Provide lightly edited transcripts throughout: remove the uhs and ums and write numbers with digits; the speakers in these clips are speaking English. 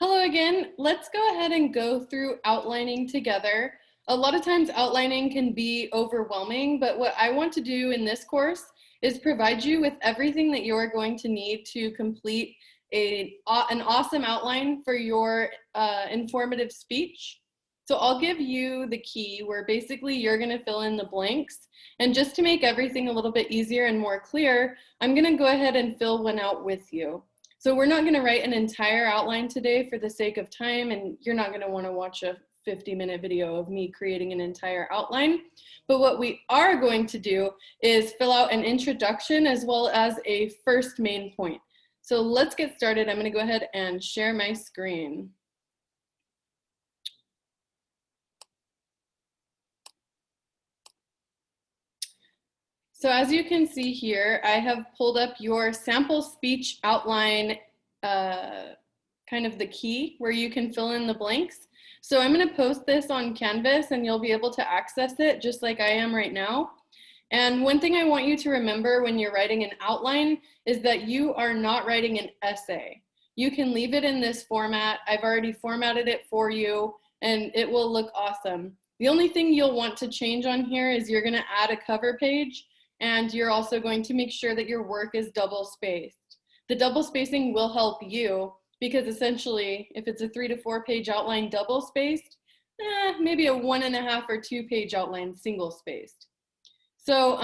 Hello again. Let's go ahead and go through outlining together. A lot of times outlining can be overwhelming, but what I want to do in this course is provide you with everything that you're going to need to complete an awesome outline for your informative speech. So I'll give you the key where basically you're going to fill in the blanks. And just to make everything a little bit easier and more clear, I'm going to go ahead and fill one out with you. So we're not going to write an entire outline today for the sake of time, and you're not going to want to watch a 50-minute video of me creating an entire outline. But what we are going to do is fill out an introduction as well as a first main point. So let's get started. I'm going to go ahead and share my screen. So as you can see here, I have pulled up your sample speech outline, kind of the key where you can fill in the blanks. So I'm going to post this on Canvas and you'll be able to access it just like I am right now. And one thing I want you to remember when you're writing an outline is that you are not writing an essay. You can leave it in this format. I've already formatted it for you and it will look awesome. The only thing you'll want to change on here is you're going to add a cover page. And you're also going to make sure that your work is double spaced. The double spacing will help you because essentially if it's a 3 to 4 page outline double spaced, maybe a 1.5 or 2 page outline single spaced. So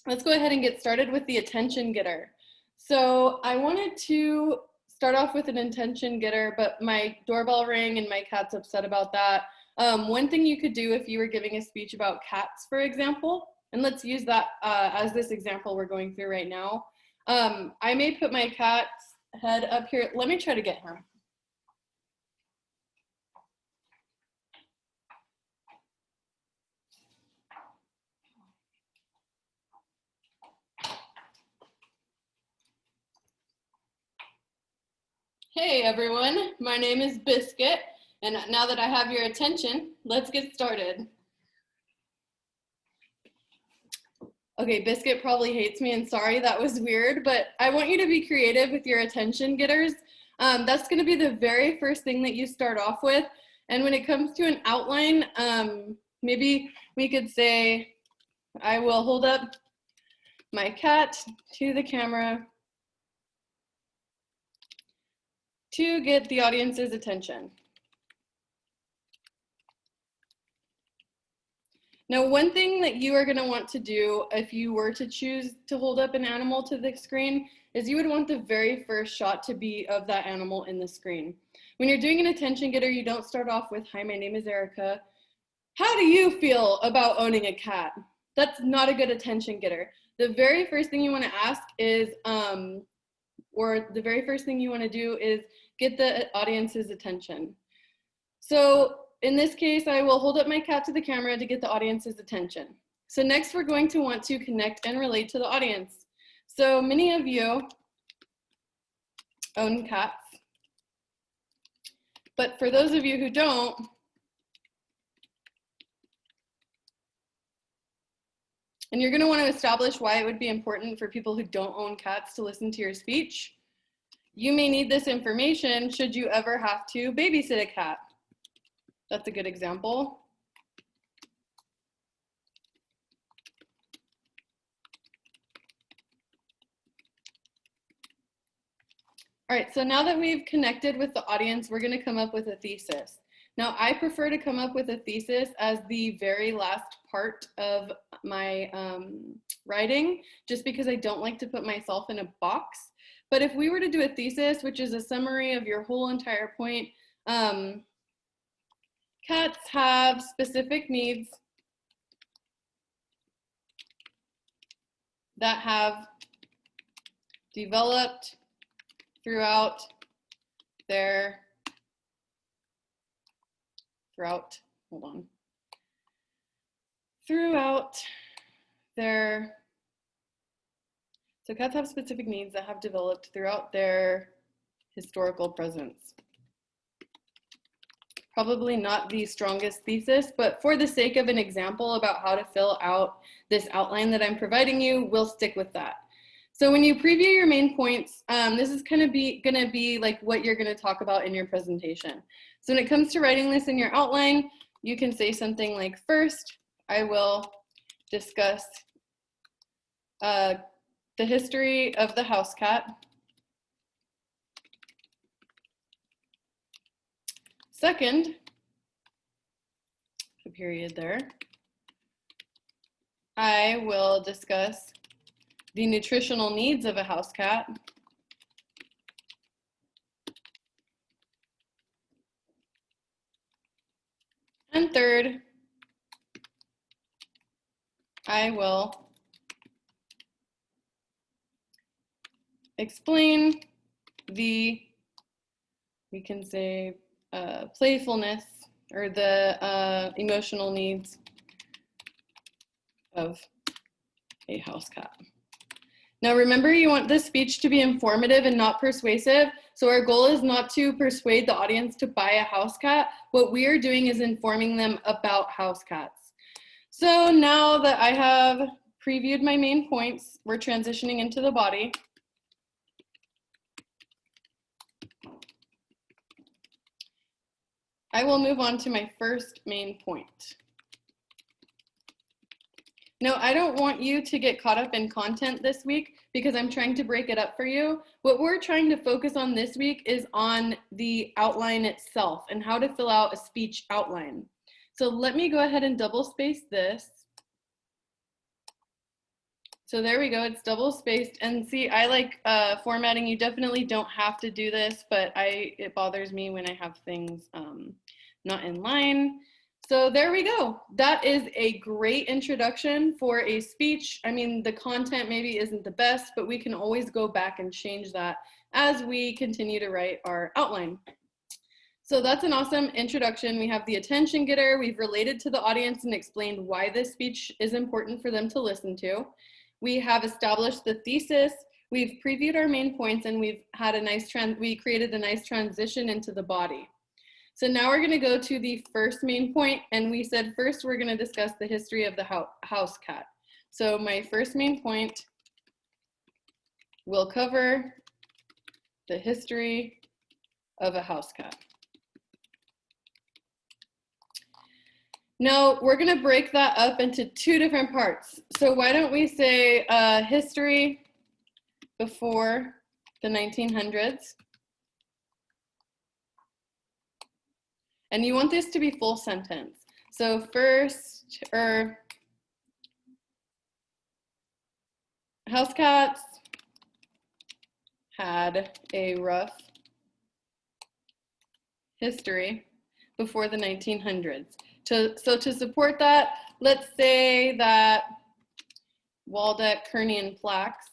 let's go ahead and get started with the attention getter. So I wanted to start off with an attention getter, but my doorbell rang and my cat's upset about that. One thing you could do if you were giving a speech about cats, for example, and let's use that as this example we're going through right now. I may put my cat's head up here. Let me try to get him. Hey everyone, my name is Biscuit, and now that I have your attention, let's get started. Okay, Biscuit probably hates me and sorry, that was weird, but I want you to be creative with your attention getters. That's gonna be the very first thing that you start off with. And when it comes to an outline, maybe we could say, I will hold up my cat to the camera to get the audience's attention. Now, one thing that you are going to want to do if you were to choose to hold up an animal to the screen is you would want the very first shot to be of that animal in the screen. When you're doing an attention getter, you don't start off with, hi, my name is Erica. How do you feel about owning a cat? That's not a good attention getter. The very first thing you want to ask is, or the very first thing you want to do is get the audience's attention. So in this case, I will hold up my cat to the camera to get the audience's attention. So next we're going to want to connect and relate to the audience. So many of you own cats, but for those of you who don't, and you're going to want to establish why it would be important for people who don't own cats to listen to your speech. You may need this information should you ever have to babysit a cat. That's a good example. All right, so now that we've connected with the audience, we're going to come up with a thesis. Now, I prefer to come up with a thesis as the very last part of my writing, just because I don't like to put myself in a box. But if we were to do a thesis, which is a summary of your whole entire point, cats have specific needs that have developed throughout their, so cats have specific needs that have developed throughout their historical presence. Probably not the strongest thesis, but for the sake of an example about how to fill out this outline that I'm providing you, we'll stick with that. So when you preview your main points, this is gonna be like what you're gonna talk about in your presentation. So when it comes to writing this in your outline, you can say something like, first, I will discuss the history of the house cat. Second, a period there, I will discuss the nutritional needs of a house cat. And third, I will explain the, we can say, playfulness or the emotional needs of a house cat. Now remember, you want this speech to be informative and not persuasive. So our goal is not to persuade the audience to buy a house cat. What we are doing is informing them about house cats. So now that I have previewed my main points, we're transitioning into the body. I will move on to my first main point. No, I don't want you to get caught up in content this week because I'm trying to break it up for you. What we're trying to focus on this week is on the outline itself and how to fill out a speech outline. So let me go ahead and double space this. So there we go, it's double spaced. And see, I like formatting. You definitely don't have to do this, but it bothers me when I have things not in line. So there we go. That is a great introduction for a speech. I mean, the content maybe isn't the best, but we can always go back and change that as we continue to write our outline. So that's an awesome introduction. We have the attention getter. We've related to the audience and explained why this speech is important for them to listen to. We have established the thesis. We've previewed our main points, and we've had a nice we created a nice transition into the body. So now we're going to go to the first main point, and we said first we're going to discuss the history of the house cat. So my first main point will cover the history of a house cat. Now we're going to break that up into two different parts. So why don't we say history before the 1900s? And you want this to be full sentence. So first, house cats had a rough history before the 1900s. So to support that, let's say that Waldeck, Kearney, and Flax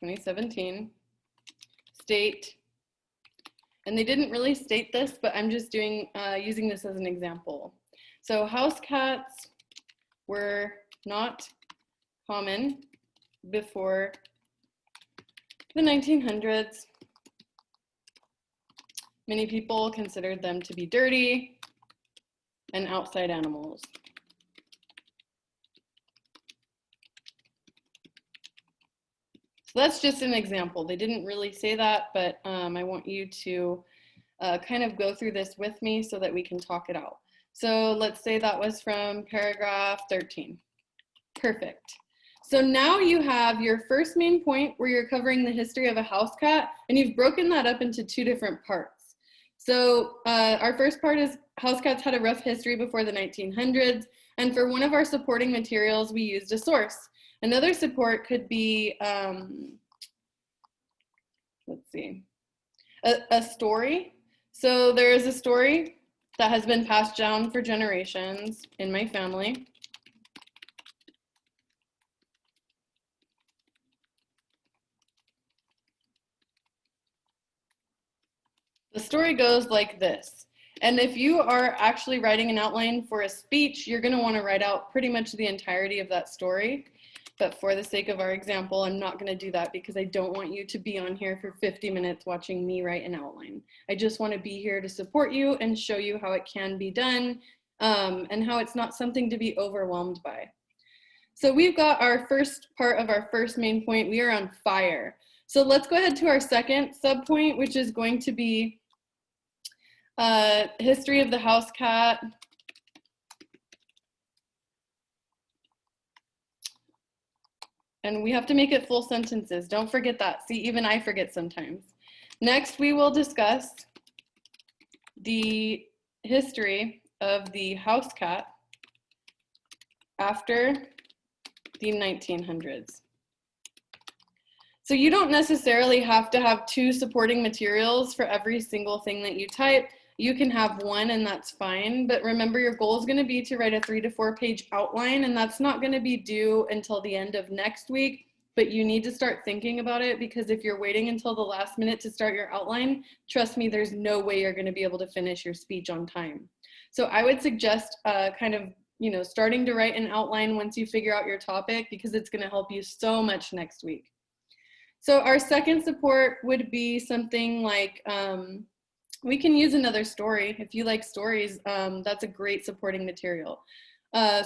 (2017) state, and they didn't really state this, but I'm just using this as an example. So house cats were not common before the 1900s. Many people considered them to be dirty and outside animals. So that's just an example. They didn't really say that, but I want you to kind of go through this with me so that we can talk it out. So let's say that was from paragraph 13. Perfect. So now you have your first main point where you're covering the history of a house cat, and you've broken that up into two different parts. So our first part is house cats had a rough history before the 1900s, and for one of our supporting materials, we used a source. Another support could be, let's see, a story. So there is a story that has been passed down for generations in my family. The story goes like this. And if you are actually writing an outline for a speech, you're going to want to write out pretty much the entirety of that story. But for the sake of our example, I'm not going to do that because I don't want you to be on here for 50 minutes watching me write an outline. I just want to be here to support you and show you how it can be done and how it's not something to be overwhelmed by. So we've got our first part of our first main point. We are on fire. So let's go ahead to our second subpoint, which is going to be history of the house cat. And we have to make it full sentences. Don't forget that. See, even I forget sometimes. Next, we will discuss the history of the house cat after the 1900s. So you don't necessarily have to have 2 supporting materials for every single thing that you type. You can have 1 and that's fine, but remember your goal is going to be to write a 3 to 4 page outline, and that's not going to be due until the end of next week, but you need to start thinking about it, because if you're waiting until the last minute to start your outline, trust me, there's no way you're going to be able to finish your speech on time. So I would suggest kind of, starting to write an outline once you figure out your topic, because it's going to help you so much next week. So our second support would be something like, we can use another story. If you like stories, that's a great supporting material.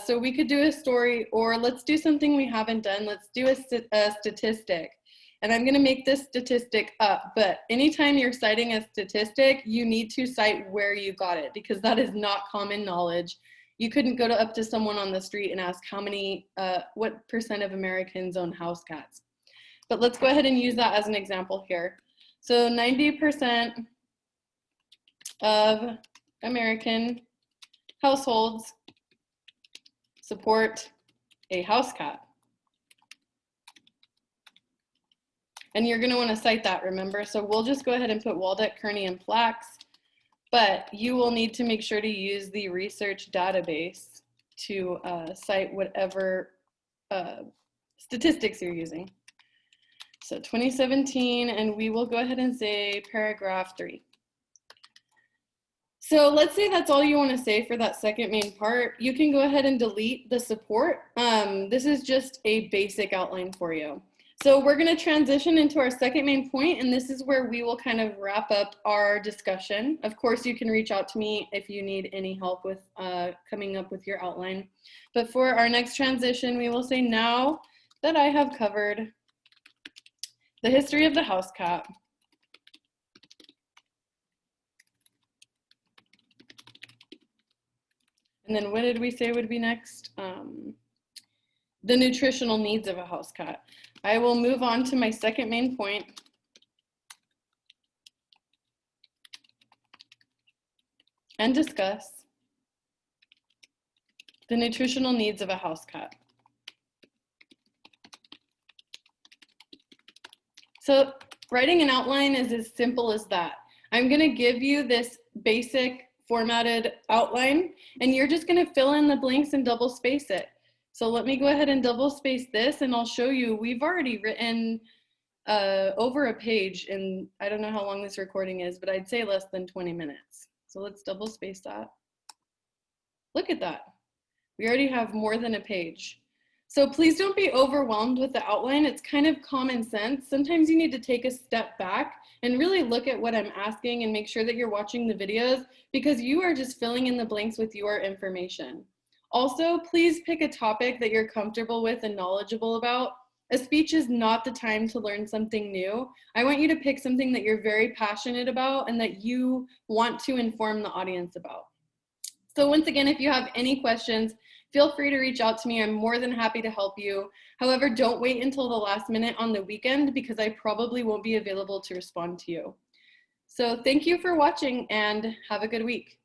So we could do a story, or let's do something we haven't done. Let's do a statistic. And I'm gonna make this statistic up, but anytime you're citing a statistic, you need to cite where you got it, because that is not common knowledge. You couldn't go up to someone on the street and ask what % of Americans own house cats. But let's go ahead and use that as an example here. So 90% of American households support a house cat. And you're going to want to cite that, remember? So we'll just go ahead and put Waldeck, Kearney, and Flax, but you will need to make sure to use the research database to cite whatever statistics you're using. So 2017, and we will go ahead and say paragraph 3. So let's say that's all you want to say for that second main part. You can go ahead and delete the support. This is just a basic outline for you. So we're going to transition into our second main point, and this is where we will kind of wrap up our discussion. Of course, you can reach out to me if you need any help with coming up with your outline. But for our next transition, we will say, now that I have covered the history of the house cat, and then what did we say would be next? The nutritional needs of a house cat. I will move on to my second main point. And discuss the nutritional needs of a house cat. So writing an outline is as simple as that. I'm going to give you this basic formatted outline, and you're just going to fill in the blanks and double space it. So let me go ahead and double space this, and I'll show you we've already written over a page, and I don't know how long this recording is, but I'd say less than 20 minutes. So let's double space that. Look at that. We already have more than a page. So please don't be overwhelmed with the outline. It's kind of common sense. Sometimes you need to take a step back and really look at what I'm asking and make sure that you're watching the videos, because you are just filling in the blanks with your information. Also, please pick a topic that you're comfortable with and knowledgeable about. A speech is not the time to learn something new. I want you to pick something that you're very passionate about and that you want to inform the audience about. So once again, if you have any questions, feel free to reach out to me. I'm more than happy to help you. However, don't wait until the last minute on the weekend, because I probably won't be available to respond to you. So thank you for watching, and have a good week.